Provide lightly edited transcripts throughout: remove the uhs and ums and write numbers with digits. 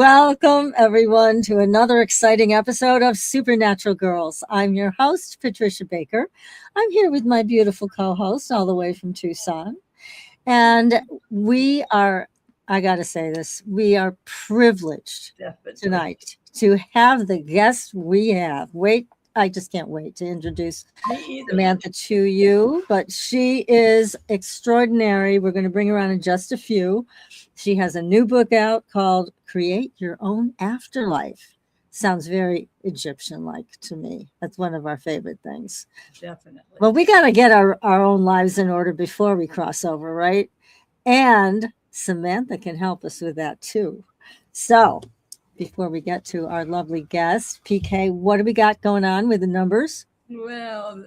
Welcome, everyone, to another exciting episode of Supernatural Girls. I'm your host, Patricia Baker. I'm here with my beautiful co host, all the way from Tucson. And we are, I got to say this, we are privileged Definitely. tonight to have the guest we have. Wait, I just can't wait to introduce Me either. Samantha to you, but she is extraordinary. We're going to bring her on in just a few. She has a new book out called Create Your Own Afterlife. Sounds very Egyptian like to me. That's one of our favorite things. Definitely. Well, we got to get our own lives in order before we cross over, right? And Samantha can help us with that too. So, before we get to our lovely guest, PK, what do we got going on with the numbers? Well,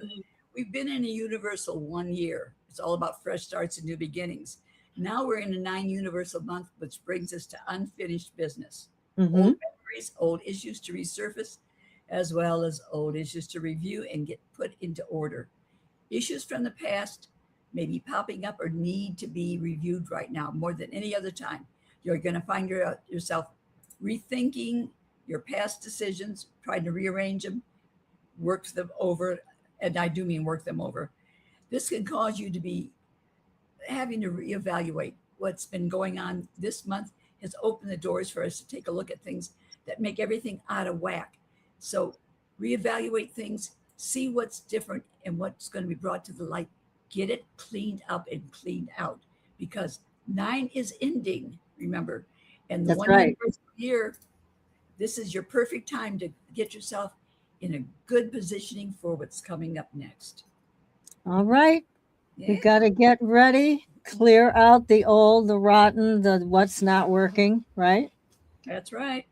we've been in a universal 1 year. It's all about fresh starts and new beginnings. Now we're in a 9 universal month, which brings us to unfinished business. Mm-hmm. Old memories, old issues to resurface, as well as old issues to review and get put into order. Issues from the past may be popping up or need to be reviewed right now more than any other time. You're going to find yourself rethinking your past decisions, trying to rearrange them, work them over, and I do mean work them over. This can cause you to be having to reevaluate what's been going on this month. Has opened the doors for us to take a look at things that make everything out of whack. So reevaluate things, see what's different and what's going to be brought to the light. Get it cleaned up and cleaned out because 9 is ending, remember. And the That's one right. year, this is your perfect time to get yourself in a good positioning for what's coming up next. All right. We Yeah, got to get ready, clear out the old, the rotten, the what's not working, right? that's right.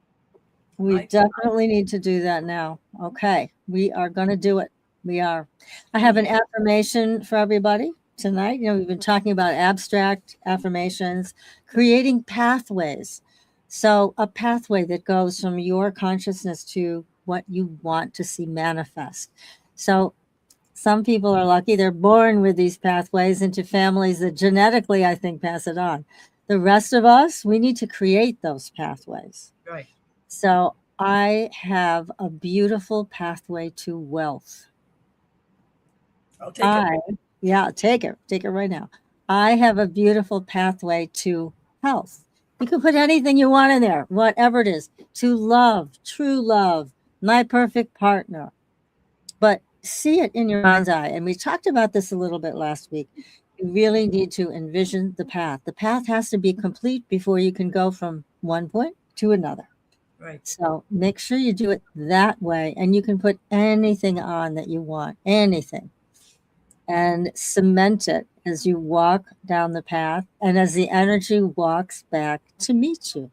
We I definitely need to do that now. Okay. We are going to do it. We are. I have an yeah, affirmation for everybody tonight. We've been talking about abstract affirmations, creating pathways. So, a pathway that goes from your consciousness to what you want to see manifest. So, some people are lucky. They're born with these pathways into families that genetically, I think, pass it on. The rest of us, we need to create those pathways. right. So I have a beautiful pathway to wealth. I'll take it. I, yeah, take it right now. I have a beautiful pathway to health. You can put anything you want in there, whatever it is, to love, true love, my perfect partner. But see it in your mind's eye. And we talked about this a little bit last week. You really need to envision the path. The path has to be complete before you can go from one point to another. Right. So make sure you do it that way, and you can put anything on that you want, anything, and cement it as you walk down the path and as the energy walks back to meet you.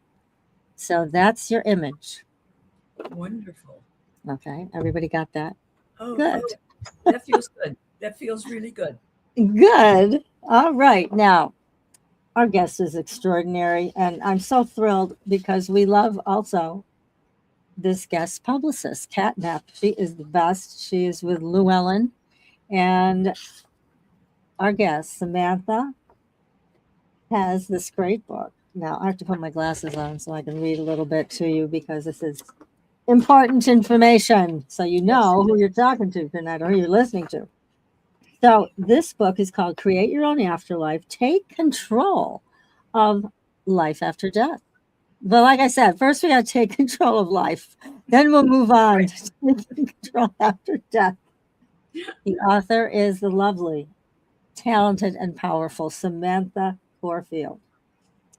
So that's your image. Wonderful. Okay, everybody got that? Oh, Good. that feels good. That feels really good. Good. All right. Now, our guest is extraordinary, and I'm so thrilled because we love also this guest publicist, Catnap. She is the best. She is with Llewellyn. And our guest, Samantha, has this great book. Now, I have to put my glasses on so I can read a little bit to you because this is important information. So you Yes. know who you're talking to tonight or who you're listening to. So, this book is called Create Your Own Afterlife. Take control of life after death. But like I said, first we got to take control of life. Then we'll move on Right. to taking control after death. The author is the lovely, talented, and powerful Samantha Corfield.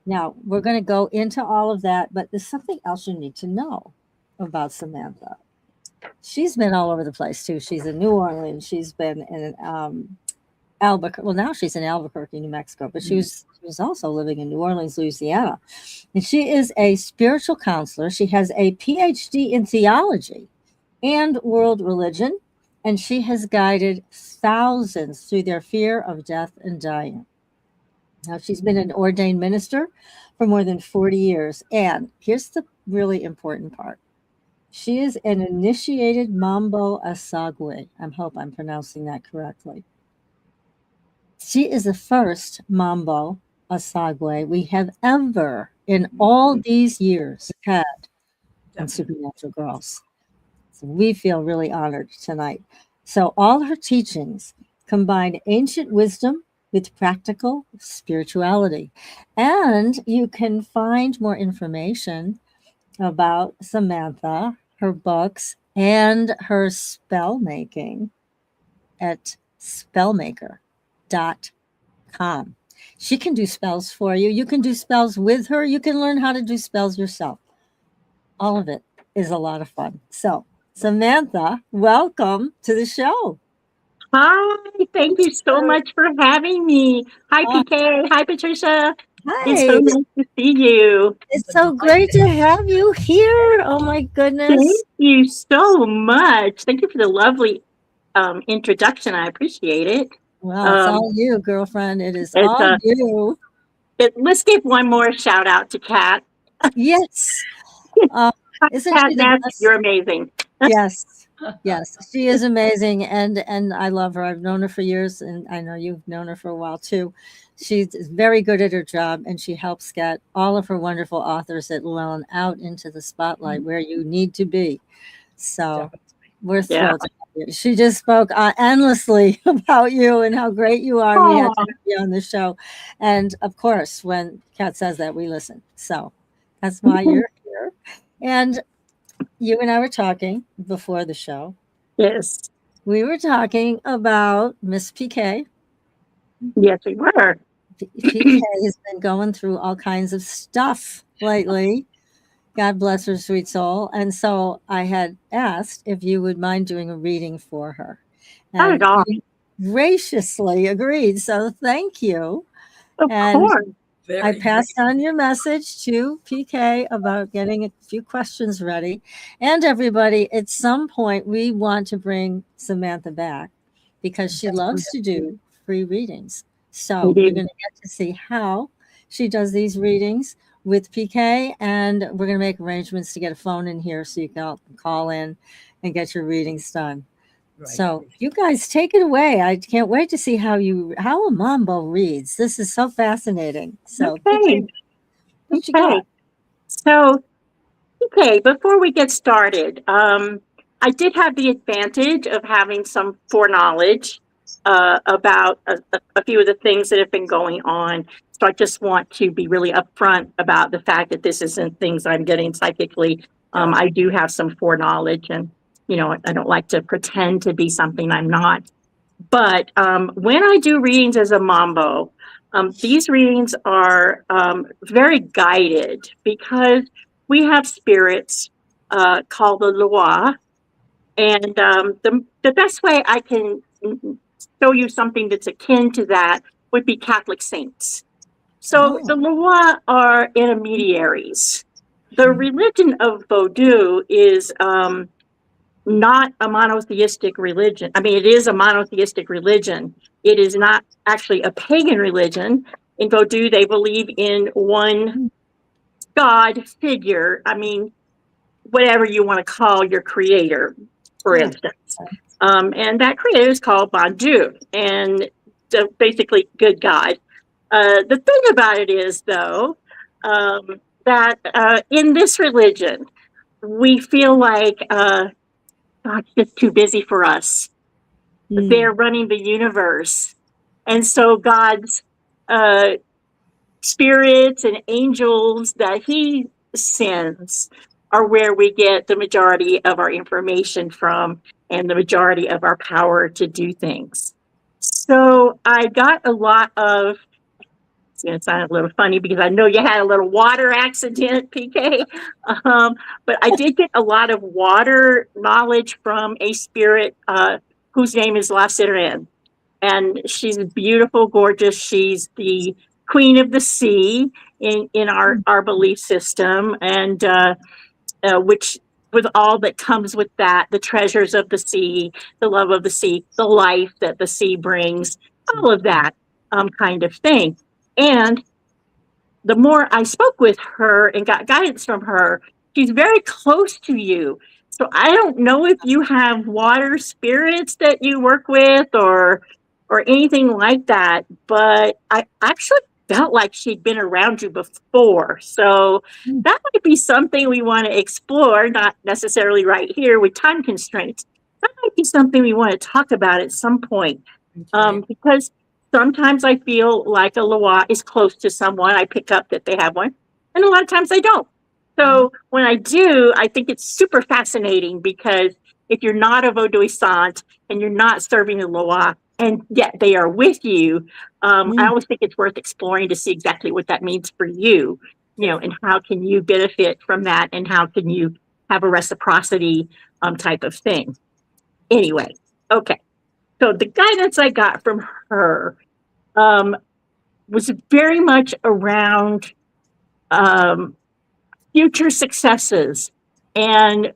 Now, we're going to go into all of that, but there's something else you need to know about Samantha. She's been all over the place too. She's in New Orleans. She's been in Albuquerque. Well, now she's in Albuquerque, New Mexico, but she was also living in New Orleans, Louisiana. And she is a spiritual counselor. She has a PhD in theology and world religion, and she has guided thousands through their fear of death and dying. Now, she's been an ordained minister for more than 40 years. And here's the really important part. She is an initiated Mambo Asogwe. I hope I'm pronouncing that correctly. She is the first Mambo Asogwe we have ever in all these years had on Definitely. Supernatural Girls. So we feel really honored tonight. So all her teachings combine ancient wisdom with practical spirituality. And you can find more information about Samantha, her books, and her spell making at spellmaker.com. She can do spells for you. You can do spells with her. You can learn how to do spells yourself. All of it is a lot of fun. So, Samantha, welcome to the show. Hi, thank you so much for having me. Hi, Uh, PK. Hi, Patricia. It's Hi, so nice to see you. it's so great to have you here. Oh my goodness. Thank you so much. Thank you for the lovely introduction. I appreciate it. Well, it's Um, all you, girlfriend. It is it's, all you. let's give one more shout out to Kat. Yes. Hi, Isn't Kat she the Ness, best? you're amazing. Yes. Yes. She is amazing and I love her. I've known her for years and I know you've known her for a while too. She's very good at her job and she helps get all of her wonderful authors at Llewellyn out into the spotlight where you need to be. So we're Yeah. thrilled to have you. She just spoke endlessly about you and how great you are. And we had to Aw. have you on the show. And of course, when Kat says that, we listen. So that's why you're here. And you and I were talking before the show. Yes. We were talking about Miss PK. Yes, we were. PK has been going through all kinds of stuff lately. God bless her sweet soul. And so I had asked if you would mind doing a reading for her. Not And at all. you graciously agreed. So thank you. Of And course. I passed on your message to PK about getting a few questions ready. And everybody, at some point, we want to bring Samantha back because she loves to do free readings. So you're going to get to see how she does these readings with PK. And we're going to make arrangements to get a phone in here so you can all call in and get your readings done. Right. So you guys take it away. I can't wait to see how a Mambo reads. This is so fascinating. So Okay. what you got? So, okay, before we get started, I did have the advantage of having some foreknowledge about a few of the things that have been going on. So I just want to be really upfront about the fact that this isn't things I'm getting psychically. I do have some foreknowledge, and I don't like to pretend to be something I'm not. But when I do readings as a Mambo, these readings are very guided because we have spirits called the Loa. And the best way I can show you something that's akin to that would be Catholic saints. So the Loa are intermediaries. The religion of Vodou is not a monotheistic religion. I mean, it is a monotheistic religion. It is not actually a pagan religion. In Vodou, they believe in one God figure. I mean, whatever you want to call your creator, for instance. And that creator is called Bandu, and basically good God. The thing about it is, though, that in this religion, we feel like it's just too busy for us. They're running the universe. And so God's spirits and angels that he sends are where we get the majority of our information from and the majority of our power to do things. So I got a lot of, it's going to sound a little funny because I know you had a little water accident, PK. But I did get a lot of water knowledge from a spirit whose name is La Sirene. And she's beautiful, gorgeous. She's the queen of the sea in our belief system, and which with all that comes with that, the treasures of the sea, the love of the sea, the life that the sea brings, all of that kind of thing. And the more I spoke with her and got guidance from her, she's very close to you. So I don't know if you have water spirits that you work with or anything like that, but I actually felt like she'd been around you before. So that might be something we want to explore, not necessarily right here with time constraints. That might be something we want to talk about at some point. Okay. Because sometimes I feel like a Loa is close to someone. I pick up that they have one, and a lot of times I don't. So when I do, I think it's super fascinating, because if you're not a Vodouissant and you're not serving the Loa, and yet they are with you, I always think it's worth exploring to see exactly what that means for you, and how can you benefit from that, and how can you have a reciprocity type of thing. Anyway, okay. So the guidance I got from her was very much around future successes and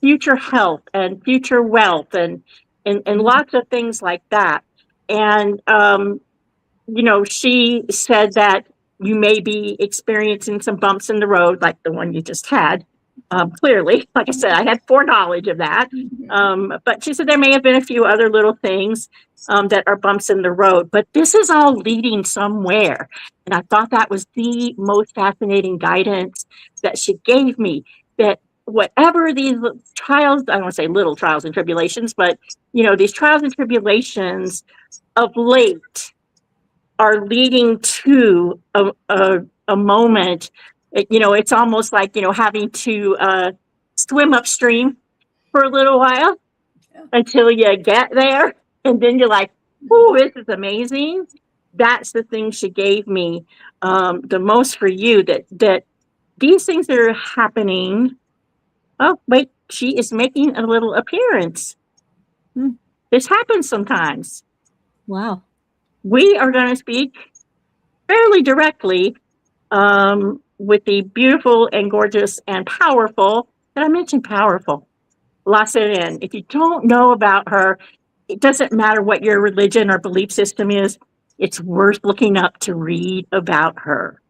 future health and future wealth and lots of things like that. And she said that you may be experiencing some bumps in the road, like the one you just had. Clearly, like I said, I had foreknowledge of that. But she said there may have been a few other little things that are bumps in the road, but this is all leading somewhere. And I thought that was the most fascinating guidance that she gave me, that whatever these trials, I don't want to say little trials and tribulations, but, these trials and tribulations of late are leading to a moment. It's almost like, having to swim upstream for a little while until you get there. And then you're like, oh, this is amazing. That's the thing she gave me the most for you, that these things that are happening. Oh, wait, she is making a little appearance. This happens sometimes. Wow. We are going to speak fairly directly with the beautiful and gorgeous and powerful, did I mention powerful? La Serene. If you don't know about her, it doesn't matter what your religion or belief system is, it's worth looking up to read about her.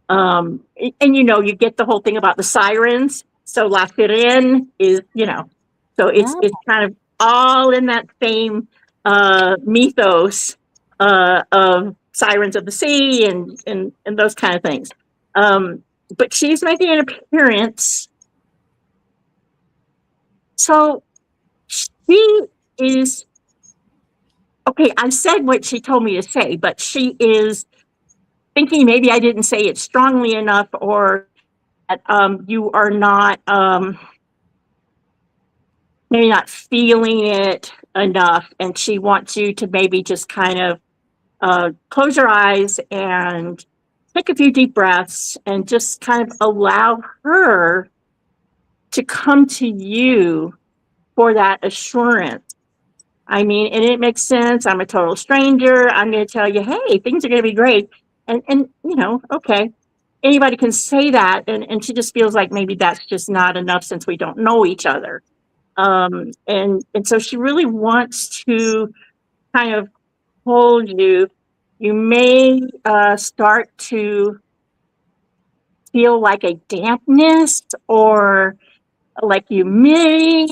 And you get the whole thing about the sirens. So La Serene is, so it's kind of all in that same mythos of sirens of the sea and those kind of things. But she's making an appearance. So she is, okay, I said what she told me to say, but she is thinking maybe I didn't say it strongly enough, or that you are not, maybe not feeling it enough. And she wants you to maybe just kind of close your eyes and take a few deep breaths and just kind of allow her to come to you for that assurance. I mean, and it makes sense. I'm a total stranger. I'm going to tell you, hey, things are going to be great. And okay, anybody can say that. And she just feels like maybe that's just not enough since we don't know each other. And so she really wants to kind of hold you. You may start to feel like a dampness or like humidity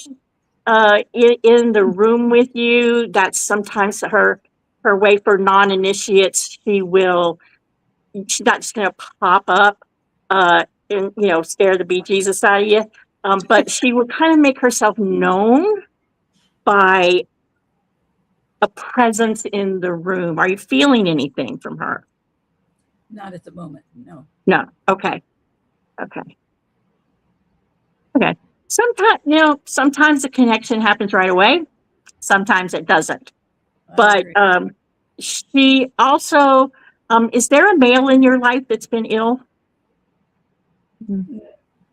in the room with you. That's sometimes her way for non-initiates. She's not just going to pop up and scare the bejesus out of you, but she will kind of make herself known by a presence in the room. Are you feeling anything from her? Not at the moment, no. No. Okay. Sometimes the connection happens right away. Sometimes it doesn't. But she also, is there a male in your life that's been ill?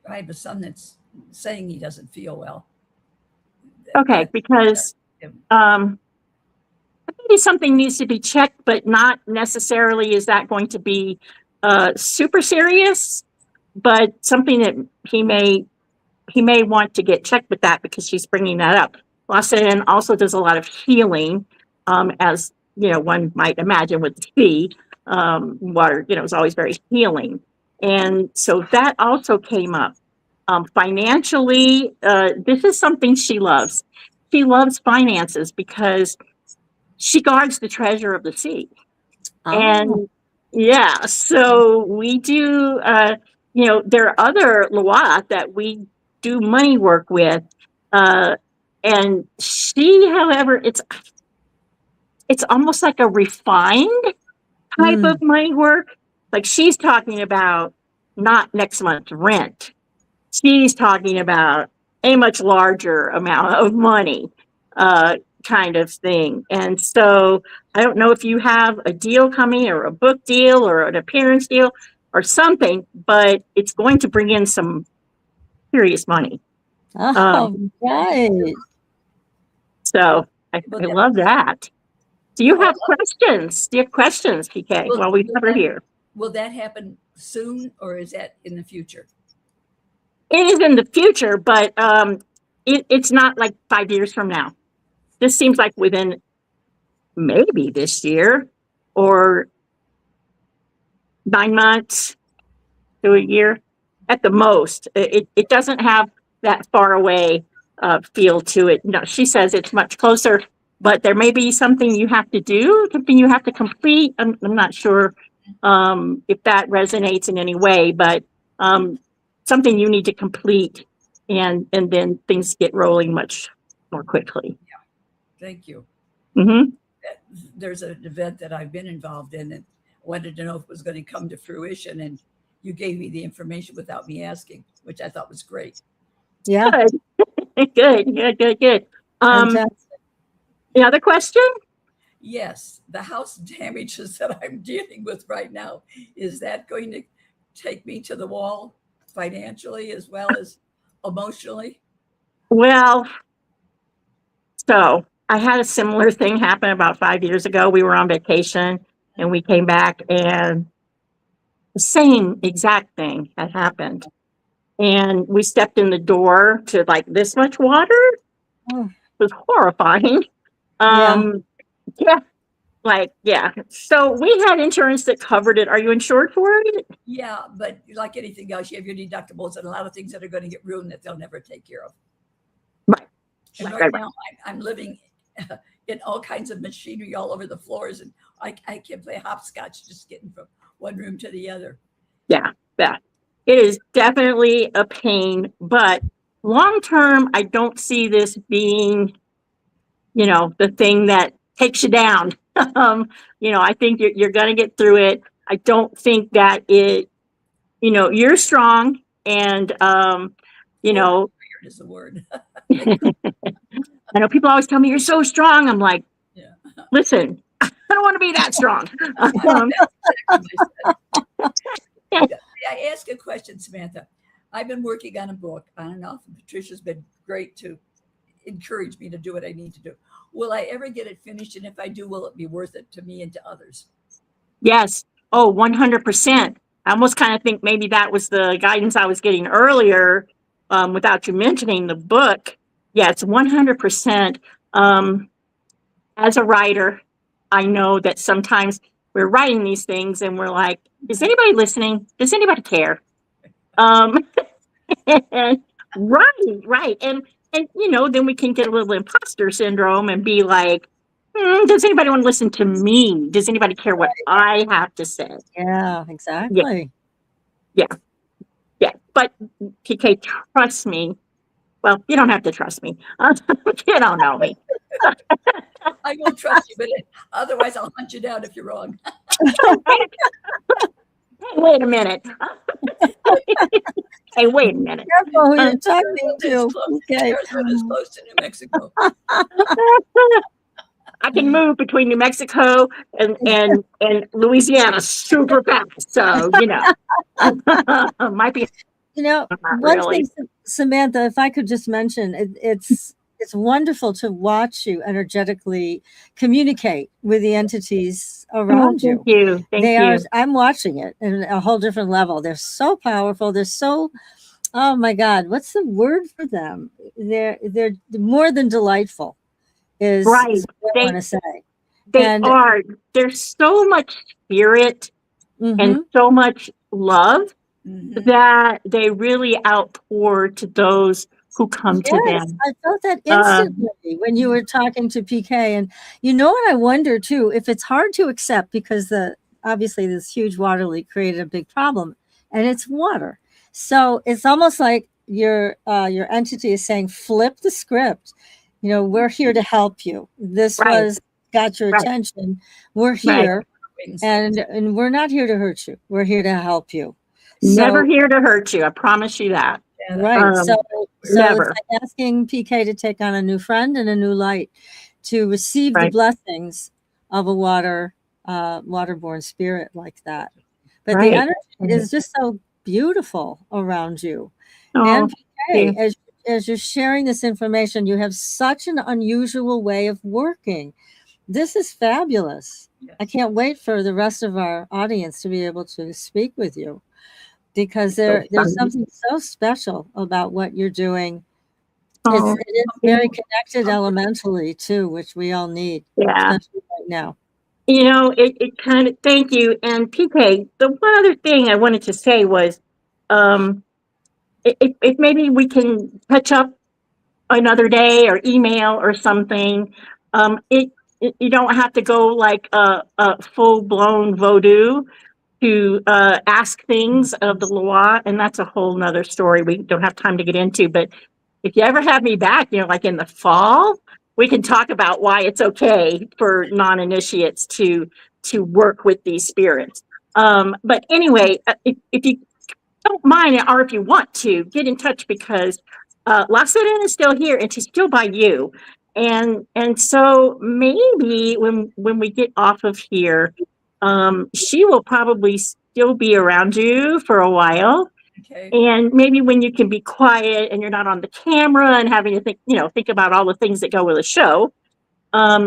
I have a son that's saying he doesn't feel well. Okay, because maybe something needs to be checked, but not necessarily is that going to be super serious, but something that he may want to get checked with that, because she's bringing that up. Lawson also does a lot of healing, as one might imagine with the sea. Water, is always very healing. And so that also came up. Financially, this is something she loves. She loves finances because she guards the treasure of the sea. And Yeah, so we do, there are other Loa that we do money work with. And she, however, it's almost like a refined type Mm. of money work. Like she's talking about not next month's rent. She's talking about a much larger amount of money, kind of thing. And so I don't know if you have a deal coming or a book deal or an appearance deal or something, but it's going to bring in some serious money. Oh, right. So I love that. Do you have questions? Do you have questions, PK, while we have her here? Will that happen soon, or is that in the future? It is in the future, but it's not like 5 years from now. This seems like within maybe this year or 9 months to a year at the most. It doesn't have that far away feel to it. No, she says it's much closer, but there may be something you have to do, something you have to complete. I'm not sure if that resonates in any way, but something you need to complete, and then things get rolling much more quickly. Yeah, thank you. Mm-hmm. There's an event that I've been involved in and wanted to know if it was going to come to fruition, and you gave me the information without me asking, which I thought was great. Yeah. Good. Another question? Yes, the house damages that I'm dealing with right now, is that going to take me to the wall financially as well as emotionally? Well, so I had a similar thing happen about 5 years ago. We were on vacation and we came back and the same exact thing had happened. And we stepped in the door to like this much water. Oh. It was horrifying. Yeah. So we had insurance that covered it. Are you insured for it? Yeah, but like anything else, you have your deductibles and a lot of things that are going to get ruined that they'll never take care of. Right. And right now, I'm living in all kinds of machinery all over the floors, and I can't play hopscotch just getting from one room to the other. Yeah. It is definitely a pain, but long term, I don't see this being, the thing that takes you down. I think you're going to get through it. I don't think that you're strong, and is the word. I know people always tell me you're so strong. I'm like, yeah. Listen, I don't want to be that strong. I ask a question, Samantha. I've been working on a book on and off, and Patricia's been great to encourage me to do what I need to do. Will I ever get it finished? And if I do, will it be worth it to me and to others? Yes. Oh, 100%. I almost kind of think maybe that was the guidance I was getting earlier, without you mentioning the book. Yes, 100%. As a writer, I know that sometimes we're writing these things and we're like, is anybody listening? Does anybody care? Right. And then we can get a little imposter syndrome and be like, does anybody want to listen to me? Does anybody care what I have to say? Yeah, exactly. Yeah. But PK, trust me. Well, you don't have to trust me. You don't know me. I will trust you, but otherwise I'll hunt you down if you're wrong. Wait a minute. Hey, wait a minute. Careful who you're talking to. Okay. Arizona's close to New Mexico. I can move between New Mexico and Louisiana super fast. So, might be. One thing, Samantha, if I could just mention, it's wonderful to watch you energetically communicate with the entities around you. Thank you. I'm watching it in a whole different level. They're so powerful. They're so, oh my God, what's the word for them? They're more than delightful. Is what I want to say. Are. There's so much spirit and so much love that they really outpour to those who come to them. I felt that instantly when you were talking to PK. And what I wonder too, if it's hard to accept because obviously this huge water leak created a big problem, and it's water. So it's almost like your entity is saying, flip the script. You know, we're here to help you. This Right. was got your Right. attention. We're Right. here, and we're not here to hurt you. We're here to help you. Never So here to hurt you. I promise you that. right. So Never. it's like asking PK to take on a new friend and a new light to receive the Right. blessings of a waterborne spirit like that. But Right. the energy is just so beautiful around you. Oh, And thank PK, as you're sharing this information, you have such an unusual way of working. This is fabulous. Yes. I can't wait for the rest of our audience to be able to speak with you, because So there's fun. something so special about what you're doing. Oh, It is very connected elementally too, which we all need, yeah. especially right now. You know, it kind of, thank you. And PK, the one other thing I wanted to say was, if maybe we can catch up another day or email or something. You don't have to go like a full blown voodoo to ask things of the Loa, and that's a whole nother story we don't have time to get into. But if you ever have me back, you know, like in the fall, we can talk about why it's okay for non-initiates to work with these spirits. But anyway, if you don't mind, or if you want to, get in touch, because La Serena is still here and she's still by you. And so maybe when we get off of here, she will probably still be around you for a while. Okay. And maybe when you can be quiet and you're not on the camera and having to think about all the things that go with a show,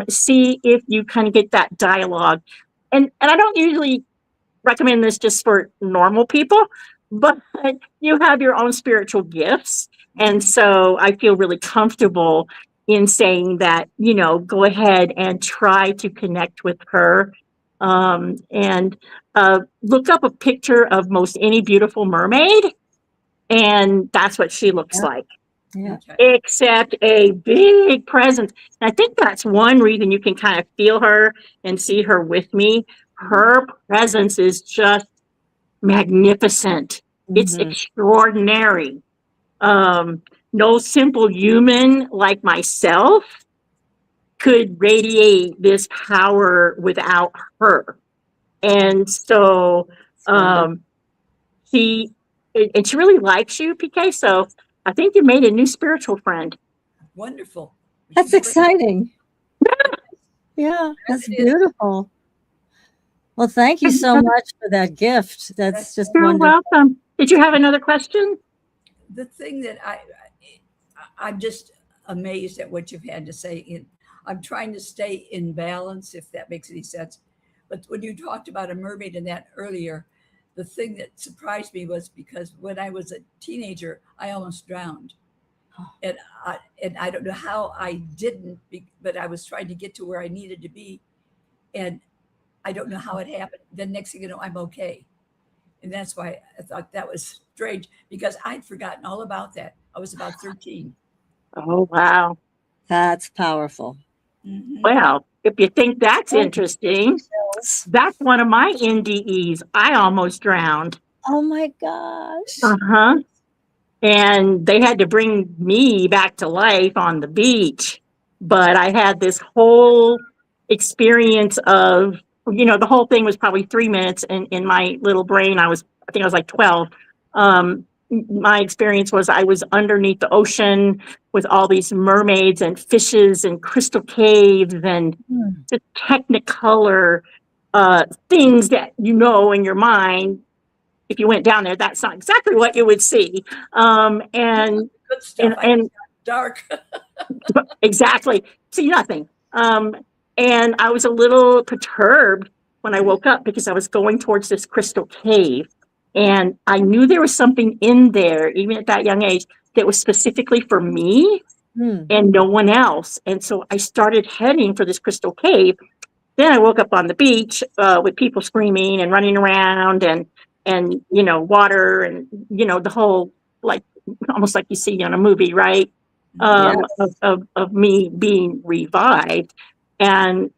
see if you kind of get that dialogue. And I don't usually recommend this just for normal people, but you have your own spiritual gifts. And so I feel really comfortable in saying that, you know, go ahead and try to connect with her. And look up a picture of most any beautiful mermaid, and that's what she looks like. Yeah. Okay. Except a big presence. And I think that's one reason you can kind of feel her and see her with me. Her presence is just magnificent. It's Mhm. extraordinary. No simple human like myself could radiate this power without her. And so she really likes you, PK. So I think you made a new spiritual friend. Wonderful. That's exciting. Yeah, that's it is. beautiful. Well, thank you so much for that gift. That's just You're wonderful. welcome. Did you have another question? The thing that I'm just amazed at what you've had to say. I'm trying to stay in balance, if that makes any sense. But when you talked about a mermaid and that earlier, the thing that surprised me was because when I was a teenager, I almost drowned. And I don't know how I didn't, but I was trying to get to where I needed to be. And I don't know how it happened. Then next thing you know, I'm okay. And that's why I thought that was strange, because I'd forgotten all about that. I was about 13. Oh, wow. That's powerful. Mm-hmm. Well, if you think that's interesting, that's one of my NDEs. I almost drowned. Oh my gosh. Uh-huh. And they had to bring me back to life on the beach. But I had this whole experience of, you know, the whole thing was probably 3 minutes in my little brain. I think I was like 12. My experience was I was underneath the ocean with all these mermaids and fishes and crystal caves and the technicolor things that you know in your mind. If you went down there, that's not exactly what you would see. Good stuff. And dark. exactly, see nothing. And I was a little perturbed when I woke up because I was going towards this crystal cave, and I knew there was something in there, even at that young age, that was specifically for me and no one else. And so I started heading for this crystal cave. Then I woke up on the beach with people screaming and running around and you know, water and, you know, the whole, like, almost like you see in a movie, right? Of me being revived. And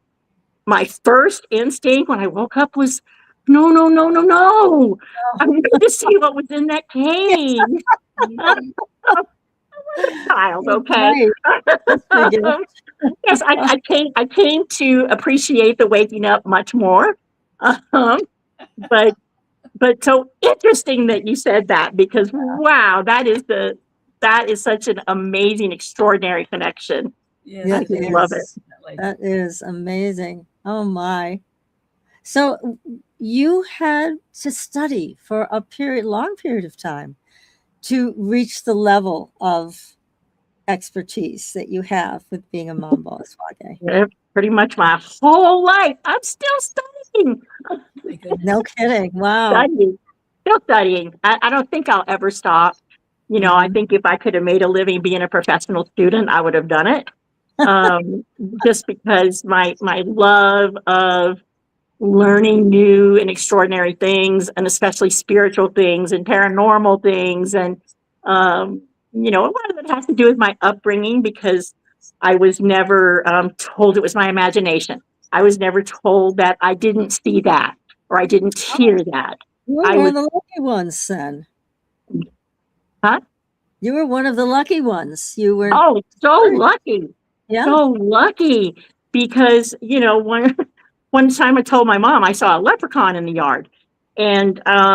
my first instinct when I woke up was, no, no, no, no, no. I wanted to see what was in that cave. Mhm. Child, okay. Right. That's the gift. Yes, I came to appreciate the waking up much more. Um, but so interesting that you said that, because wow, that is such an amazing, extraordinary connection. Yes, Yeah, I it just it love it. is. is. Definitely. That is amazing. Oh my. So you had to study for a long period of time to reach the level of expertise that you have with being a Mambo Asogwe. Yeah, pretty much my whole life. I'm still studying. My goodness. No kidding. Wow. Studying. Still studying. I don't think I'll ever stop. You know, I Mhm. think if I could have made a living being a professional student, I would have done it. Um, just because my love of learning new and extraordinary things, and especially spiritual things and paranormal things. And, you know, a lot of it has to do with my upbringing, because I was never told it was my imagination. I was never told that I didn't see that or I didn't hear that. You were I one was, of the lucky ones then. huh? You were one of the lucky ones. You were, Oh, so lucky. yeah. So lucky, because, you know, one time I told my mom I saw a leprechaun in the yard, and I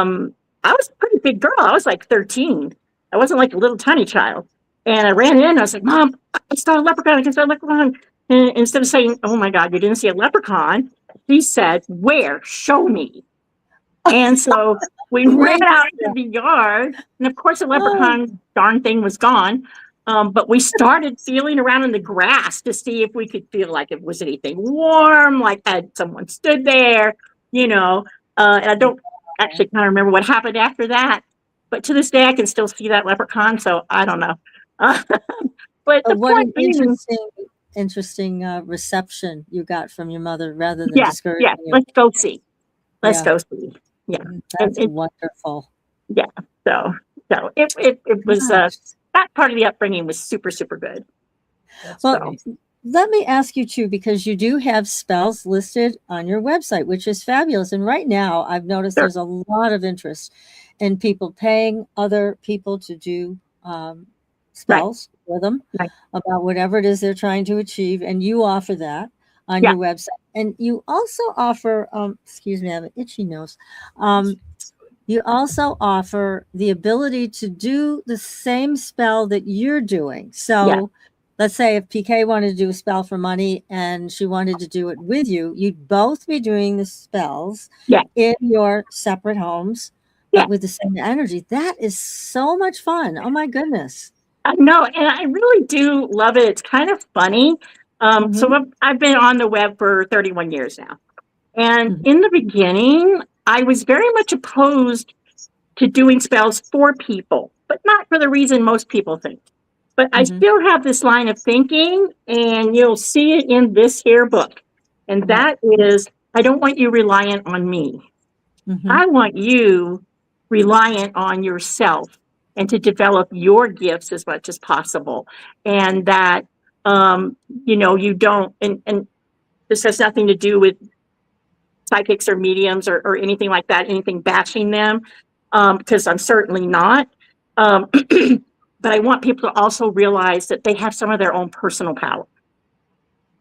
was a pretty big girl. I was like 13. I wasn't like a little tiny child. And I ran in. I was like, "Mom, I saw a leprechaun. I saw a leprechaun." And instead of saying, "Oh my God, you didn't see a leprechaun," she said, "Where? Show me." And so we ran Great. out into the yard, and of course, the Oh, leprechaun darn thing was gone. But we started feeling around in the grass to see if we could feel like it was anything warm, like had someone stood there, you know. And I don't actually kind of remember what happened after that. But to this day, I can still see that leprechaun. So I don't know. Uh, but the what point an being, interesting reception you got from your mother rather than yeah, discouraging yeah, you. let's go see. Let's Yeah, go see. Yeah. that's And wonderful. yeah, so it was Gosh. that part of the upbringing was super, super good. That's Well, So great. let me ask you too, because you do have spells listed on your website, which is fabulous. And right now, I've noticed sure. there's a lot of interest in people paying other people to do Right, spells for them right. about whatever it is they're trying to achieve. And you offer that on Yeah, your website. And you also offer, excuse me, I have an itchy nose. Um, you also offer the ability to do the same spell that you're doing. yeah, So let's say if PK wanted to do a spell for money and she wanted to do it with you, you'd both be doing the spells yeah, in your separate homes, yeah. but with the same energy. That is so much fun. Oh my goodness. No, and I really do love it. It's kind of funny. So Hmm. I've been on the web for 31 years now. And Hmm. in the beginning, I was very much opposed to doing spells for people, but not for the reason most people think. But I Hmm. still have this line of thinking, and you'll see it in this here book. And What? that is, I don't want you reliant on me. Hmm. I want you reliant on yourself, and to develop your gifts as much as possible. And that, you know, you don't, and this has nothing to do with psychics or mediums or anything like that, anything bashing them, because I'm certainly not. Um, but I want people to also realize that they have some of their own personal power,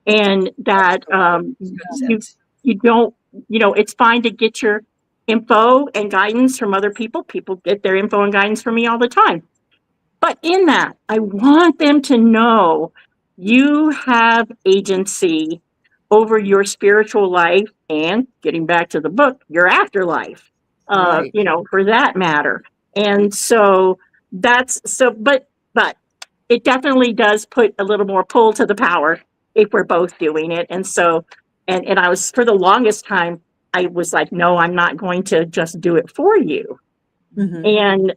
and that you Concept. you don't, you know, it's fine to get your info and guidance from other people. People get their info and guidance from me all the time. But in that, I want them to know you have agency over your spiritual life, and getting back to the book, your afterlife, Right. you know, for that matter. And so that's so, but it definitely does put a little more pull to the power if we're both doing it. And so, and I was, for the longest time, I was like, no, I'm not going to just do it for you. Hmm. And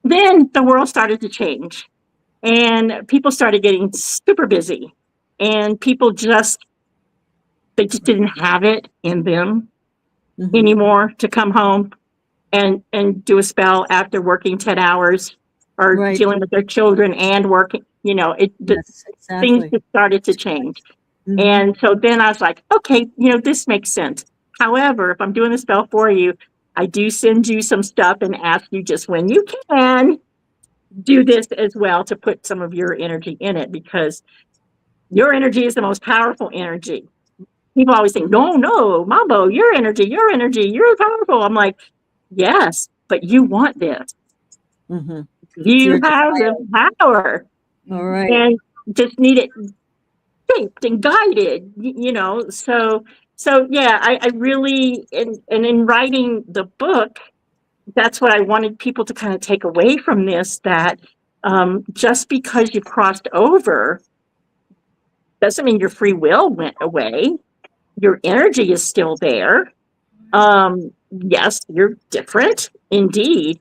then the world started to change, and people started getting super busy, and people just, they just didn't have it in them Hmm. anymore to come home and do a spell after working 10 hours or Right. dealing with their children and working, you know, the Yes, things exactly. just started to change. Hmm. And so then I was like, okay, you know, this makes sense. However, if I'm doing the spell for you, I do send you some stuff and ask you just when you can do this as well to put some of your energy in it, because your energy is the most powerful energy. People always think, no, Mambo, your energy, you're powerful. I'm like, yes, but you want this. Mm-hmm. You have the power. All right. And just need it shaped and guided, So yeah, I really, and in writing the book, that's what I wanted people to kind of take away from this, that just because you crossed over doesn't mean your free will went away. Your energy is still there. Yes, you're different indeed,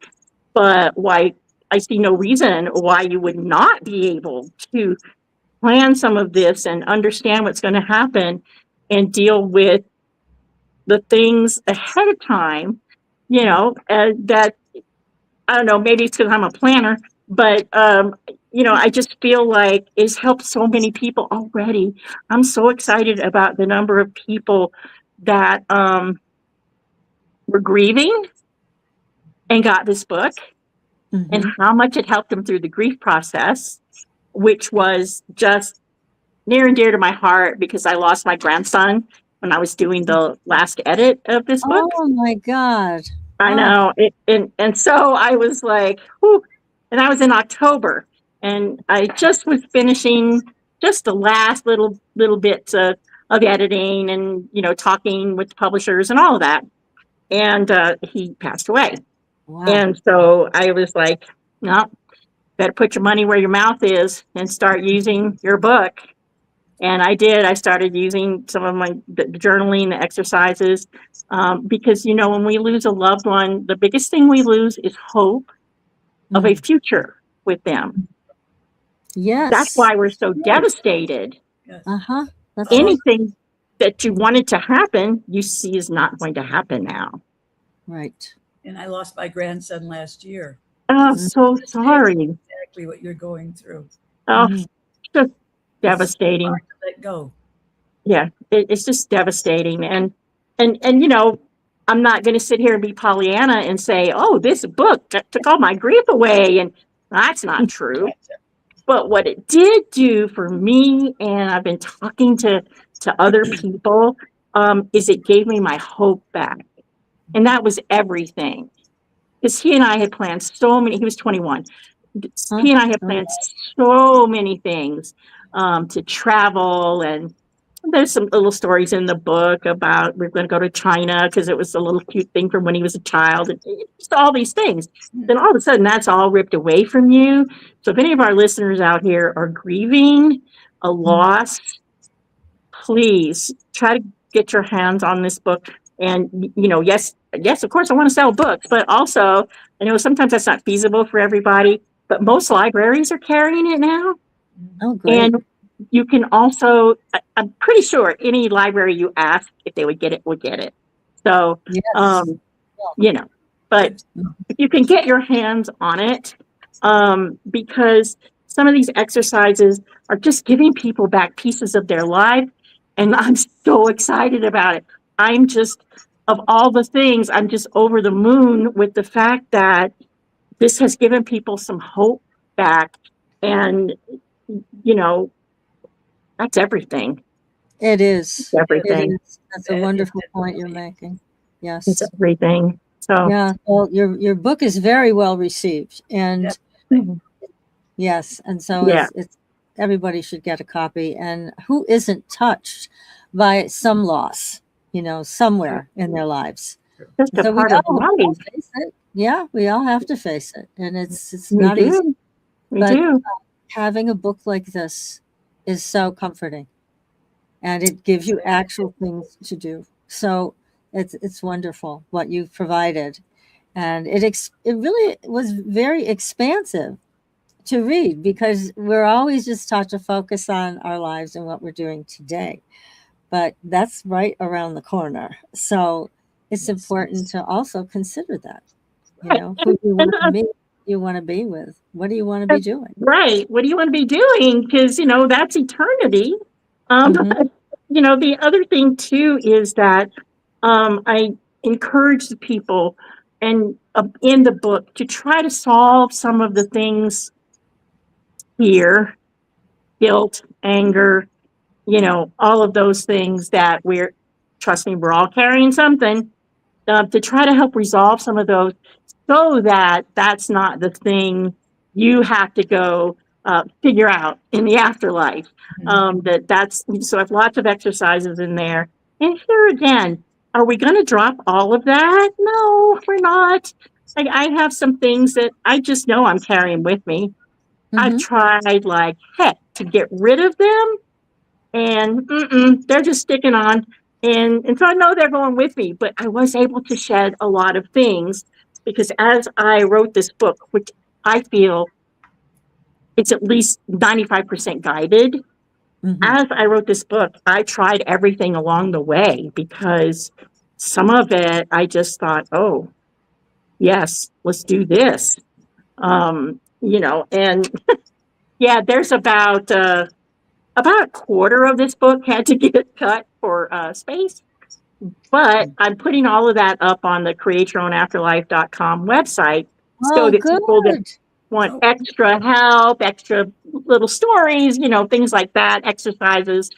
but why I see no reason why you would not be able to plan some of this and understand what's going to happen and deal with the things ahead of time, that, I don't know, maybe it's because I'm a planner, but, I just feel like it's helped so many people already. I'm so excited about the number of people that were grieving and got this book, and how much it helped them through the grief process, which was just near and dear to my heart, because I lost my grandson when I was doing the last edit of this book. Oh my God. I know. And so I was like, whew. And I was in October, and I just was finishing just the last little bits of editing and, talking with the publishers and all of that. And he passed away. Wow. And so I was like, no, better put your money where your mouth is and start using your book. And I did. I started using some of the journaling, the exercises, because, when we lose a loved one, the biggest thing we lose is hope of a future with them. Yes. That's why we're so devastated. Uh-huh. That's Anything that you wanted to happen, you see is not going to happen now. right. And I lost my grandson last year. Oh, so sorry. Exactly what you're going through. Oh, just devastating. Hard to let go. Yeah, it's just devastating. And I'm not going to sit here and be Pollyanna and say, oh, this book took all my grief away. And that's not true. But what it did do for me, and I've been talking to other people, is it gave me my hope back. And that was everything. Because he and I had planned so many, he was 21. He and I had planned so many things to travel, and there's some little stories in the book about we're going to go to China because it was a little cute thing from when he was a child, and just all these things. Then all of a sudden that's all ripped away from you. So if any of our listeners out here are grieving a loss, please try to get your hands on this book. And, yes, of course I want to sell books, but also I know sometimes that's not feasible for everybody, but most libraries are carrying it now. Oh, great. And you can also, I'm pretty sure any library you ask if they would get it, would get it. So, Yes. But if you can get your hands on it, because some of these exercises are just giving people back pieces of their life. And I'm so excited about it. I'm just, of all the things, I'm just over the moon with the fact that this has given people some hope back. And, that's everything. It is. It's everything. It is. That's a wonderful point you're making. Yes. It's everything. So yeah. Well, your book is very well received, and yes, and so it's everybody should get a copy. And who isn't touched by some loss, somewhere in their lives? Just a part of life. Face it. Yeah, we all have to face it, and it's not easy. But having a book like this is so comforting, and it gives you actual things to do. So it's wonderful what you've provided, and it really was very expansive to read, because we're always just taught to focus on our lives and what we're doing today, but that's right around the corner. So it's important to also consider that, who you want to be with. What do you want to be doing? Right. What do you want to be doing? Because, that's eternity. The other thing too is that I encourage the people and in the book to try to solve some of the things here, guilt, anger, all of those things that trust me, we're all carrying something, to try to help resolve some of those so that that's not the thing you have to go figure out in the afterlife. So I have lots of exercises in there. And here again, are we going to drop all of that? No, we're not. Like, I have some things that I just know I'm carrying with me. I've tried like heck to get rid of them, and they're just sticking on. And so I know they're going with me, but I was able to shed a lot of things because as I wrote this book, which I feel it's at least 95% guided, as I wrote this book, I tried everything along the way because some of it I just thought, oh, yes, let's do this. And yeah, there's about a quarter of this book had to get cut for space. But I'm putting all of that up on the createyourownafterlife.com website so that people that want extra help, extra little stories, things like that, exercises,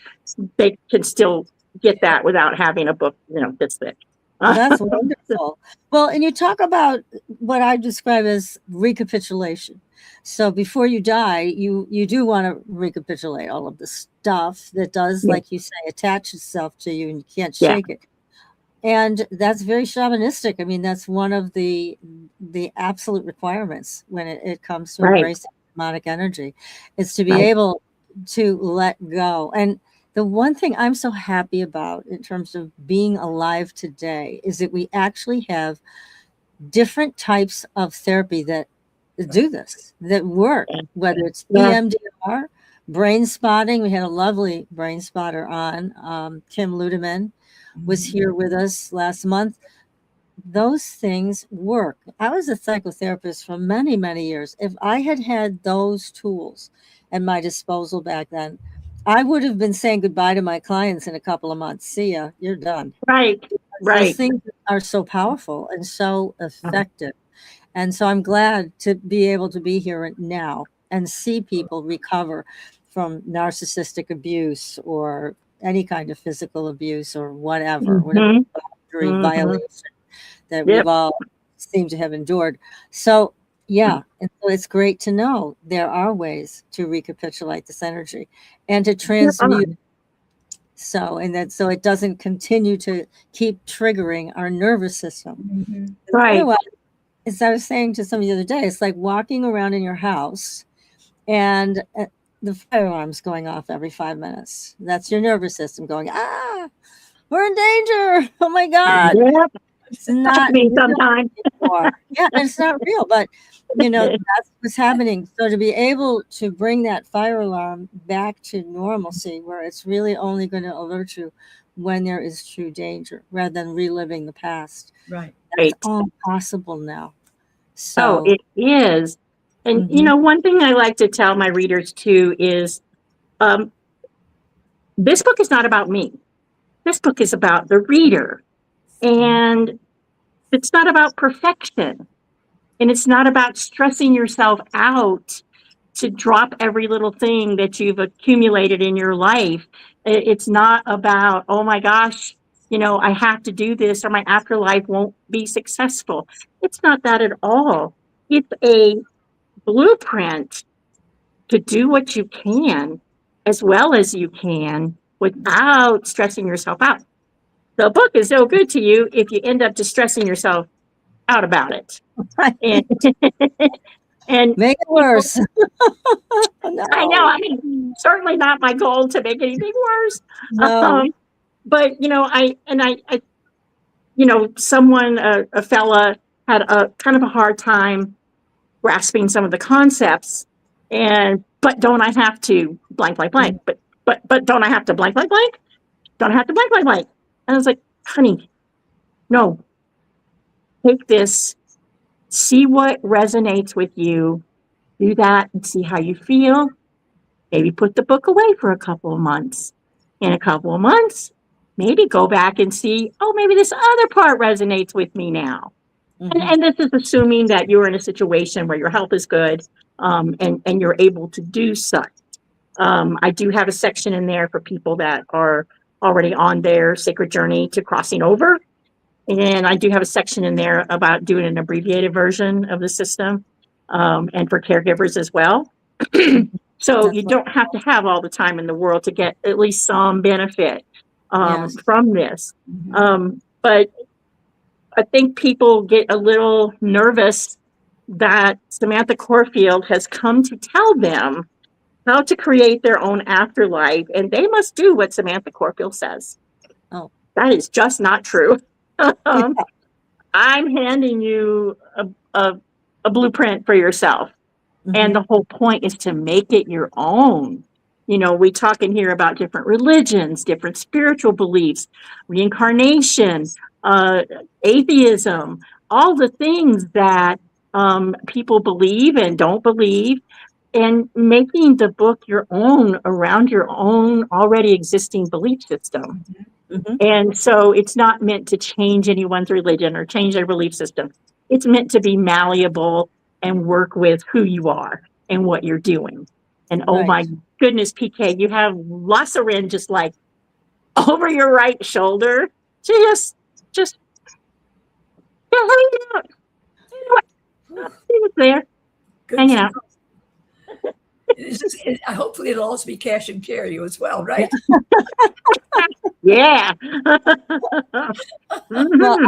they can still get that without having a book, that's thick. That's wonderful. Well, and you talk about what I describe as recapitulation. So before you die, you do want to recapitulate all of the stuff that does, like you say, attach itself to you and you can't shake it. And that's very shamanistic. I mean, that's one of the absolute requirements when it comes to embracing shamanic energy, is to be able to let go. And the one thing I'm so happy about in terms of being alive today is that we actually have different types of therapy that do this, that work, whether it's EMDR, brain spotting. We had a lovely brain spotter on, Kim Ludeman was here with us last month. Those things work. I was a psychotherapist for many, many years. If I had had those tools at my disposal back then, I would have been saying goodbye to my clients in a couple of months. See ya, you're done. Right. Those things are so powerful and so effective. And so I'm glad to be able to be here now and see people recover from narcissistic abuse or any kind of physical abuse or whatever boundary violation that we've all seemed to have endured. So and so it's great to know there are ways to recapitulate this energy and to transmute so it doesn't continue to keep triggering our nervous system. Otherwise, as I was saying to somebody the other day, it's like walking around in your house and the fire alarm's going off every 5 minutes. That's your nervous system going, we're in danger. Oh my God. It's not real sometimes. It's not real, but that's what's happening. So to be able to bring that fire alarm back to normalcy, where it's really only going to alert you when there is true danger, rather than reliving the past. That's all possible now. So it is. And one thing I like to tell my readers too is this book is not about me. This book is about the reader. And it's not about perfection. And it's not about stressing yourself out to drop every little thing that you've accumulated in your life. It's not about, oh my gosh, I have to do this or my afterlife won't be successful. It's not that at all. It's a blueprint to do what you can as well as you can without stressing yourself out. The book is so good to you if you end up just stressing yourself out about it. And make it worse. No. I know. I mean, certainly not my goal to make anything worse. No. But someone, a fella, had a kind of a hard time grasping some of the concepts. But don't I have to blank, blank, blank? But don't I have to blank, blank, blank? Don't I have to blank, blank, blank? And I was like, honey, no. Take this, see what resonates with you, do that and see how you feel. Maybe put the book away for a couple of months. In a couple of months, maybe go back and see, oh, maybe this other part resonates with me now. And this is assuming that you're in a situation where your health is good, and you're able to do such. I do have a section in there for people that are already on their sacred journey to crossing over. And I do have a section in there about doing an abbreviated version of the system, and for caregivers as well. So you don't have to have all the time in the world to get at least some benefit from this. But I think people get a little nervous that Samantha Corfield has come to tell them how to create their own afterlife, and they must do what Samantha Corfield says. Oh, that is just not true. I'm handing you a blueprint for yourself. And the whole point is to make it your own. You know, we talk in here about different religions, different spiritual beliefs, reincarnation, atheism, all the things that people believe and don't believe, and making the book your own around your own already existing belief system. And so it's not meant to change anyone's religion or change their belief system. It's meant to be malleable and work with who you are and what you're doing. And oh my goodness, PK, you have Lassarin just like over your right shoulder. Just hanging out. He was there, hanging out. Hopefully it'll also be cash and carry you as well, right? Yeah. Well,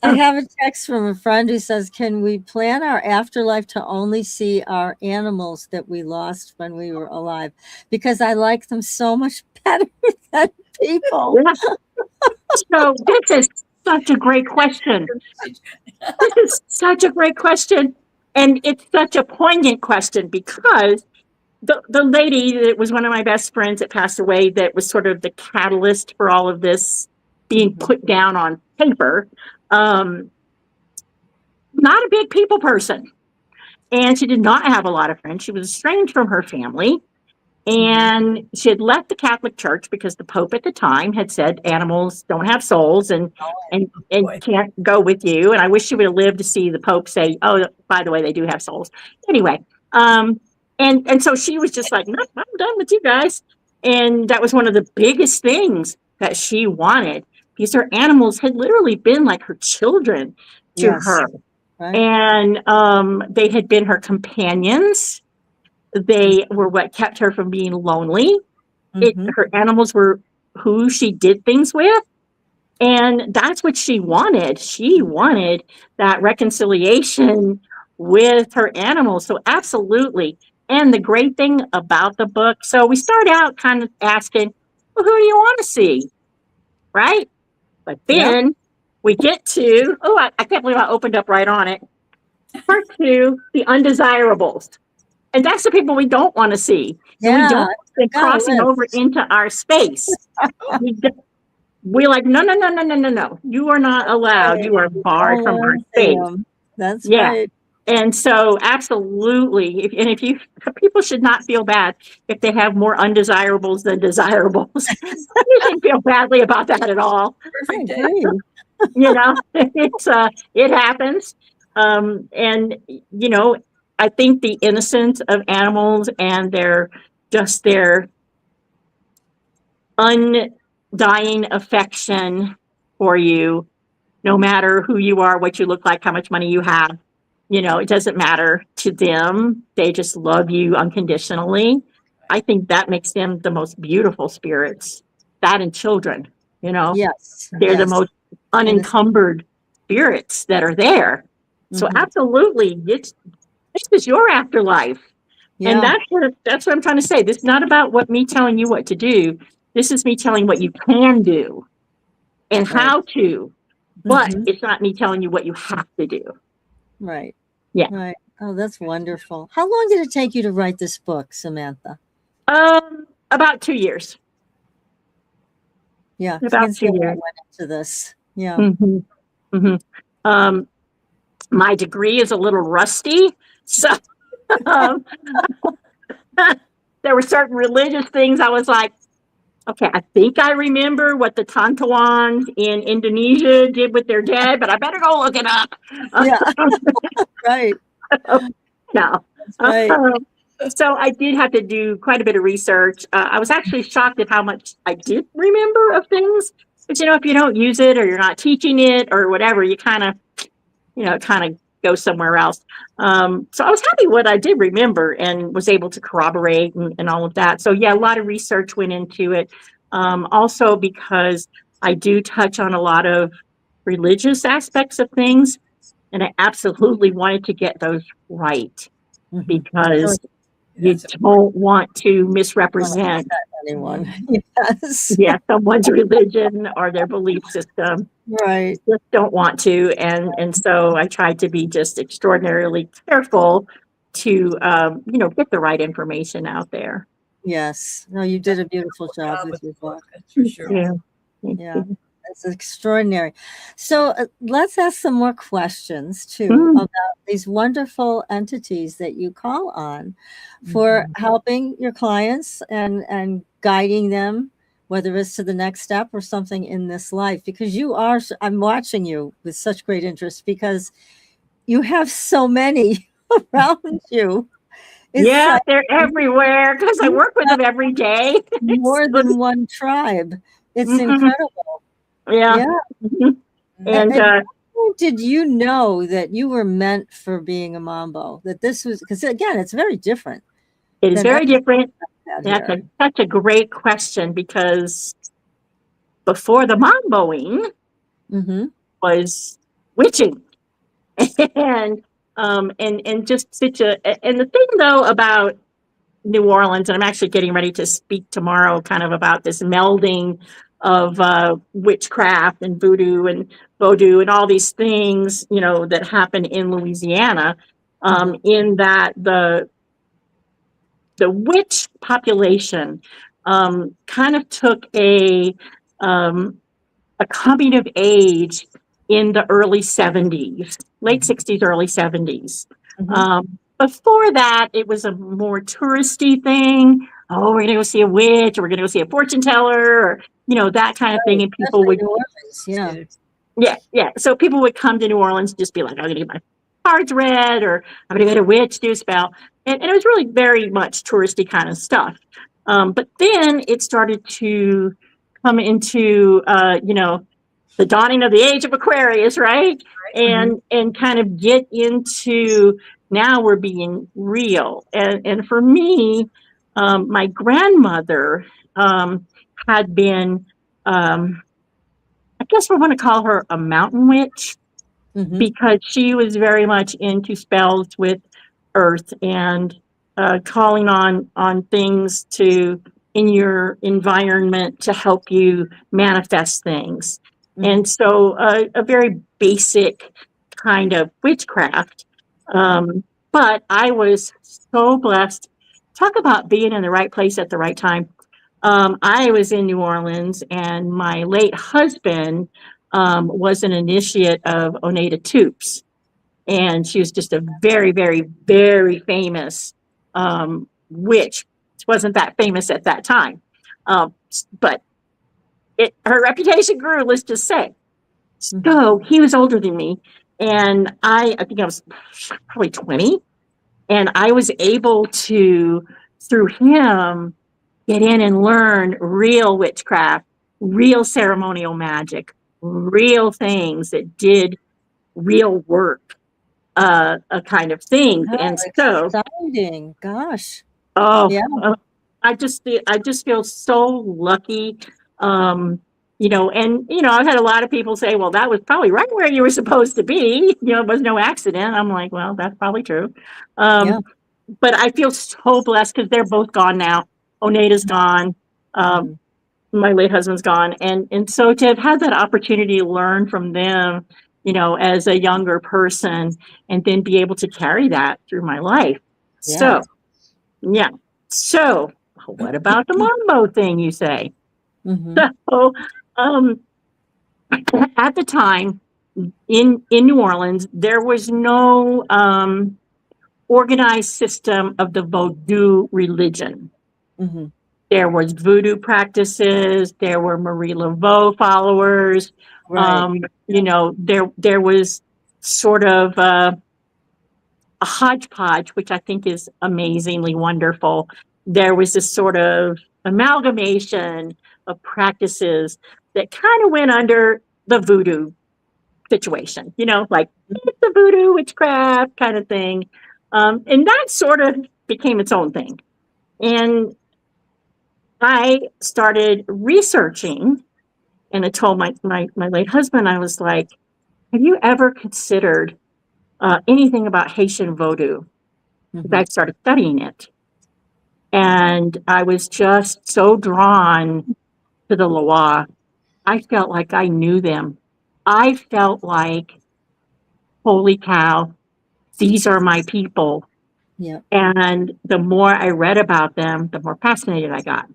I have a text from a friend who says, can we plan our afterlife to only see our animals that we lost when we were alive? Because I like them so much better than people. So this is such a great question. This is such a great question. And it's such a poignant question because the lady that was one of my best friends that passed away, that was sort of the catalyst for all of this being put down on paper, not a big people person. And she did not have a lot of friends. She was estranged from her family. And she had left the Catholic Church because the Pope at the time had said animals don't have souls and can't go with you. And I wish she would have lived to see the Pope say, oh, by the way, they do have souls. Anyway, and so she was just like, no, I'm done with you guys. And that was one of the biggest things that she wanted, because her animals had literally been like her children to her. And they had been her companions. They were what kept her from being lonely. Her animals were who she did things with. And that's what she wanted. She wanted that reconciliation with her animals. So absolutely. And the great thing about the book, so we start out kind of asking, well, who do you want to see? Right? But then we get to, I can't believe I opened up right on it. Part 2, the undesirables. And that's the people we don't want to see. We don't want them crossing over into our space. We're like, no. You are not allowed. You are barred from our space. That's right. And so absolutely. People should not feel bad if they have more undesirables than desirables. You shouldn't feel badly about that at all. Perfect day. You know, it happens. And you know, I think the innocence of animals and their undying affection for you, no matter who you are, what you look like, how much money you have, you know, it doesn't matter to them. They just love you unconditionally. I think that makes them the most beautiful spirits. That and children, you know, they're the most unencumbered spirits that are there. So absolutely, this is your afterlife. And that's what I'm trying to say. This is not about me telling you what to do. This is me telling what you can do and how to, but it's not me telling you what you have to do. Right. Yeah. Right. Oh, that's wonderful. How long did it take you to write this book, Samantha? About 2 years. Yeah. About 2 years. Went into this. Yeah. My degree is a little rusty. So there were certain religious things I was like, Okay, I think I remember what the Tontoans in Indonesia did with their dead, but I better go look it up. Yeah, right. No. That's right. So I did have to do quite a bit of research. I was actually shocked at how much I did remember of things. But if you don't use it or you're not teaching it or whatever, you kind of, go somewhere else. So I was happy what I did remember and was able to corroborate and all of that. So yeah, a lot of research went into it. Also because I do touch on a lot of religious aspects of things, and I absolutely wanted to get those right Mhm. because you That's don't want to Don't misrepresent, upset anyone. Yes. someone's religion or their belief system. Right. Just don't want to, and so I tried to be just extraordinarily careful to get the right information out there. Yes. No, you did a beautiful job with with your the book, book. that's for sure. Yeah. Thank Yeah. you. That's extraordinary. So let's ask some more questions too Mm. about these wonderful entities that you call on for helping your clients and guiding them, whether it's to the next step or something in this life. Because I'm watching you with such great interest because you have so many around you. It's Yeah, like they're everywhere because I you work with have them every day. more than one tribe. It's Mhm. incredible. Yeah. Yeah. Mhm. And And when did you know that you were meant for being a Mambo? That this was, because again, it's very different it is than very anything different. I've had That's here. such a great question because before the mamboing Mm-hmm. was witching. And just such and the thing though about New Orleans, and I'm actually getting ready to speak tomorrow kind of about this melding of witchcraft and voodoo and vodou and all these things, that happen in Louisiana, in that the witch population kind of took a coming of age in the early 70s, late 60s, early 70s. Before that, it was a more touristy thing. Oh, we're going to go see a witch, or we're going to go see a fortune teller, or, that kind of thing. And people Especially would, New Orleans, yeah. yeah. So people would come to New Orleans, just be like, I'm going to get my cards read, or I'm going to go to a witch, do a spell. And it was really very much touristy kind of stuff. But then it started to come into, the dawning of the age of Aquarius, right? And kind of get into, now we're being real. And for me, my grandmother had been, I guess we want to call her a mountain witch, because she was very much into spells with earth and calling on things to in your environment to help you manifest things. And so a very basic kind of witchcraft. But I was so blessed. Talk about being in the right place at the right time. I was in New Orleans, and my late husband was an initiate of Oneida Toops. And she was just a very, very, very famous witch. She wasn't that famous at that time. But her reputation grew, let's just say. So he was older than me. And I think I was probably 20. And I was able to, through him, get in and learn real witchcraft, real ceremonial magic, real things that did real work, a kind of things. How And so, exciting. Gosh. oh, Yeah. I just feel so lucky. I've had a lot of people say, well, that was probably right where you were supposed to be. It was no accident. I'm like, well, that's probably true. Yeah. But I feel so blessed because they're both gone now. Oneida's gone. My late husband's gone. And so to have had that opportunity to learn from them, as a younger person, and then be able to carry that through my life. Yeah. So, yeah. So what about the Mambo thing, you say? So, at the time in New Orleans, there was no organized system of the Vodou religion. There was voodoo practices. There were Marie Laveau followers. Right. There was sort of a hodgepodge, which I think is amazingly wonderful. There was this sort of amalgamation of practices that kind of went under the voodoo situation, like it's the voodoo witchcraft kind of thing. And that sort of became its own thing. And I started researching, and I told my late husband, I was like, have you ever considered anything about Haitian voodoo? Because I started studying it. And I was just so drawn to the Loa. I felt like I knew them. I felt like, holy cow, these are my people. Yeah. And the more I read about them, the more fascinated I got.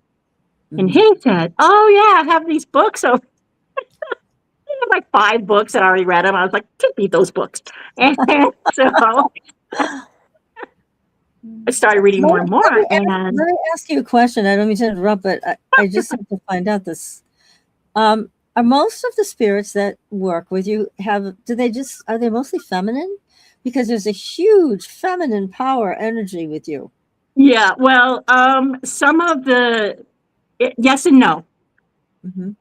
And Mhm. he said, oh, yeah, I have these books. So I have like 5 books and I already read them. I was like, take me those books. And so I started reading more and more. Let me ask you a question. I don't mean to interrupt, but I just have to find out this. Are most of the spirits that work with you are they mostly feminine? Because there's a huge feminine power energy with you. Yeah, well, yes and no. Mm-hmm.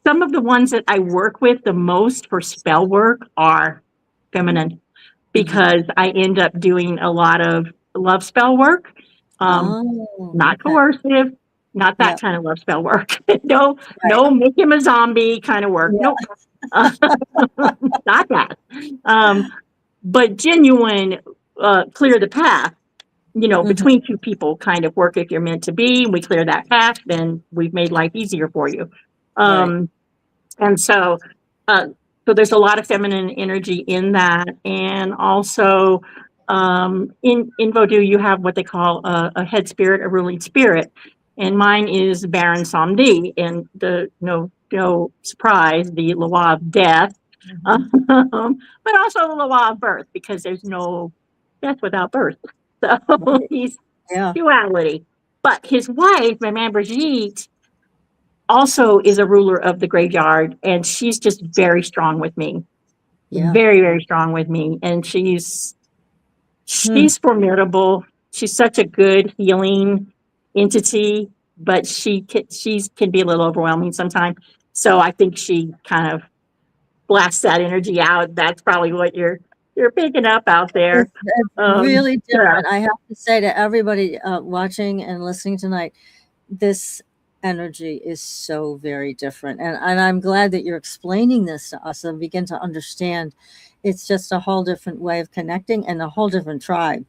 Some of the ones that I work with the most for spell work are feminine, because I end up doing a lot of love spell work. Not coercive, not that kind of love spell work. No, make him a zombie kind of work. Yeah. Nope. Not that. But genuine, clear the path, between two people kind of work. If you're meant to be, we clear that path, then we've made life easier for you. And so there's a lot of feminine energy in that. And also in Vodou, you have what they call a head spirit, a ruling spirit. And mine is Baron Samedi, and no surprise, the Loa of death, but also the Loa of birth, because there's no death without birth. So he's duality. But his wife, my man Brigitte, also is a ruler of the graveyard, and she's just very strong with me. Very, very strong with me. And she's formidable. She's such a good healing entity, but she can be a little overwhelming sometimes. So I think she kind of blasts that energy out. That's probably what you're picking up out there. It's really different. I have to say to everybody watching and listening tonight, this energy is so very different. And I'm glad that you're explaining this to us and begin to understand it's just a whole different way of connecting and a whole different tribe.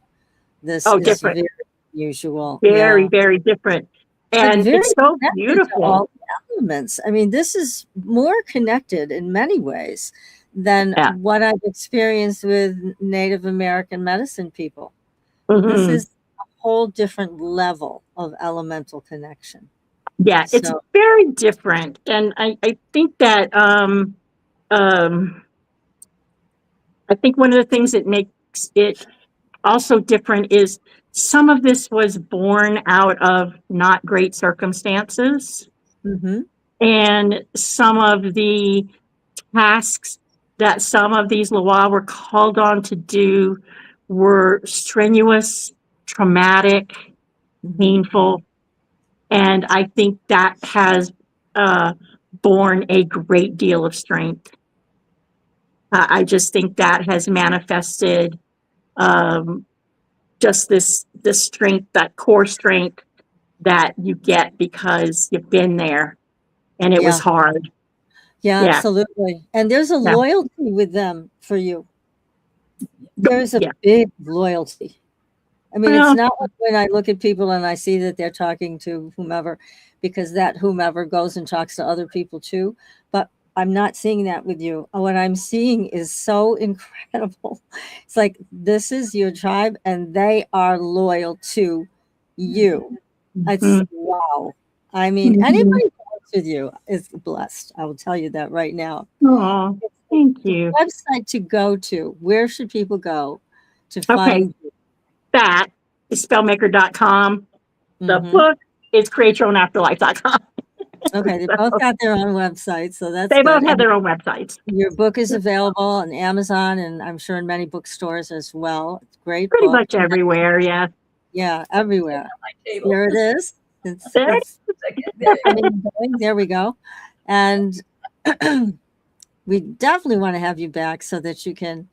This is different. Very unusual. Very, very different. And it's so beautiful. All elements. I mean, this is more connected in many ways than what I've experienced with Native American medicine people. This is a whole different level of elemental connection. Yeah, it's very different. And I think that I think one of the things that makes it also different is some of this was born out of not great circumstances. And some of the tasks that some of these Loa were called on to do were strenuous, traumatic, painful. And I think that has borne a great deal of strength. I just think that has manifested just this strength, that core strength that you get because you've been there and it was hard. Yeah, absolutely. And there's a loyalty with them for you. There's a big loyalty. I mean, it's not like when I look at people and I see that they're talking to whomever, because that whomever goes and talks to other people too. But I'm not seeing that with you. What I'm seeing is so incredible. It's like, this is your tribe and they are loyal to you. It's wow. I mean, anybody who works with you is blessed. I will tell you that right now. Oh, thank you. The website to go to, where should people go to find you? That is spellmaker.com. The book is createyourownafterlife.com. Okay, they both got their own websites, so that's They both good. have their own websites. Your book is available on Amazon, and I'm sure in many bookstores as well. It's a great Pretty book. much everywhere, yeah. Yeah, everywhere. On my table. Here it is. It's There it there we go. And we definitely want to have you back so that you can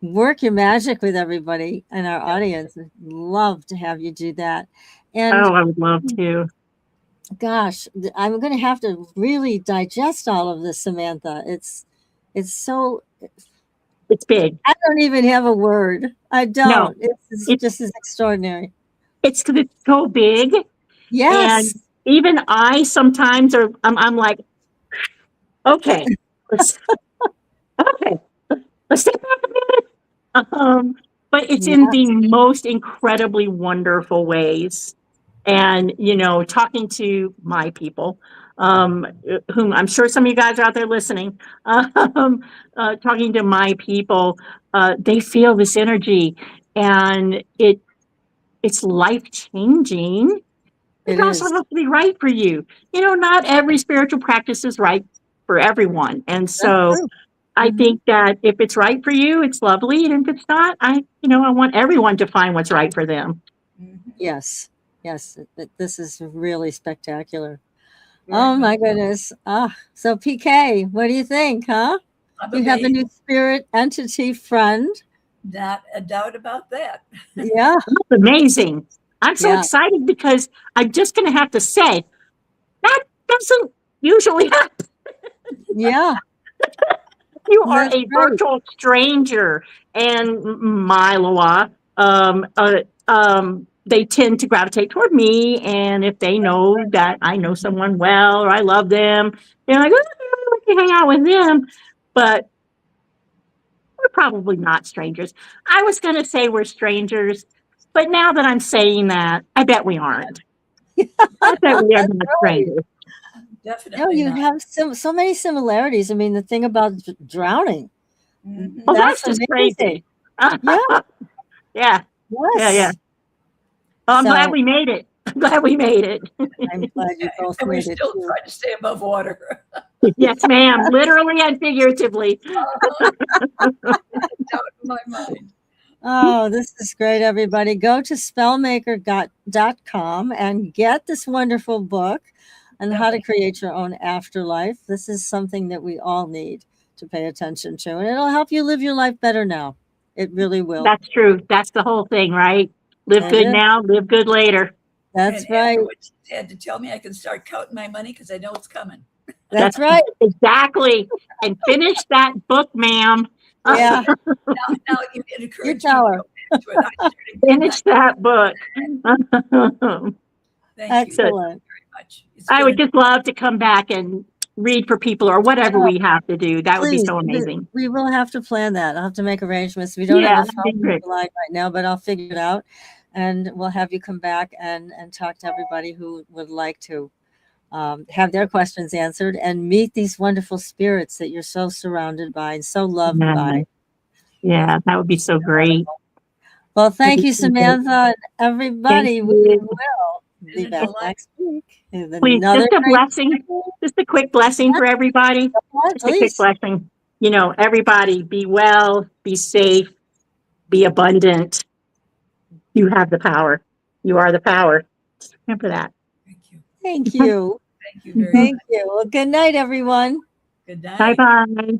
work your magic with everybody in our audience. I'd love to have you do that. And Oh, I would love to. gosh, I'm going to have to really digest all of this, Samantha. It's so, It's big. I don't even have a word. I don't. It's just as extraordinary. It's because it's so big. Yes. And even I sometimes I'm like, okay, let's step back a minute. But it's in the most incredibly wonderful ways. And, talking to my people, whom I'm sure some of you guys are out there listening, talking to my people, they feel this energy, and it's life-changing. It also has to be right for you. Not every spiritual practice is right for everyone. And so I think that if it's right for you, it's lovely. And if it's not, I want everyone to find what's right for them. Yes. Yes. This is really spectacular. Oh my goodness. So PK, what do you think, huh? You have a new spirit entity friend. Not a doubt about that. Yeah. That's amazing. I'm so excited because I'm just going to have to say that doesn't usually happen. Yeah. You are a virtual stranger, and my Loa, they tend to gravitate toward me. And if they know that I know someone well or I love them, they're like, oh, I'd like to hang out with them. But we're probably not strangers. I was going to say we're strangers, but now that I'm saying that, I bet we aren't. I bet we are not strangers. Definitely. No, you have so many similarities. I mean, the thing about drowning. Well, that's just crazy. Yeah. Yeah. Yes. Yeah. Well, I'm glad we made it. I'm glad we made it. I'm glad you both and we're made it. still trying to stay above water. Yes, ma'am. Literally and figuratively. Doubt in my mind. Oh, this is great, everybody. Go to spellmaker.com and get this wonderful book on how to create your own afterlife. This is something that we all need to pay attention to, and it'll help you live your life better now. It really will. That's true. That's the whole thing, right? Live good now, live good later. That's right. She had to tell me I can start counting my money because I know it's coming. That's right. Exactly. And finish that book, ma'am. Yeah. Now it encouraged You tell her. Finish that book. Thank you Excellent. very much. I would just love to come back and read for people or whatever we have to do. That would be so amazing. We will have to plan that. I'll have to make arrangements. We don't have a phone line right now, but I'll figure it out. And we'll have you come back and talk to everybody who would like to have their questions answered and meet these wonderful spirits that you're so surrounded by and so loved by. Yeah, that would be so great. Well, thank you, Samantha, and everybody. We will be back next week. Please, just a blessing, just a quick blessing for everybody. Just a quick blessing. Everybody be well, be safe, be abundant. You have the power. You are the power. Just remember that. Thank you. Thank you. Thank you very much. Thank you. Well, good night, everyone. Good night. Bye-bye.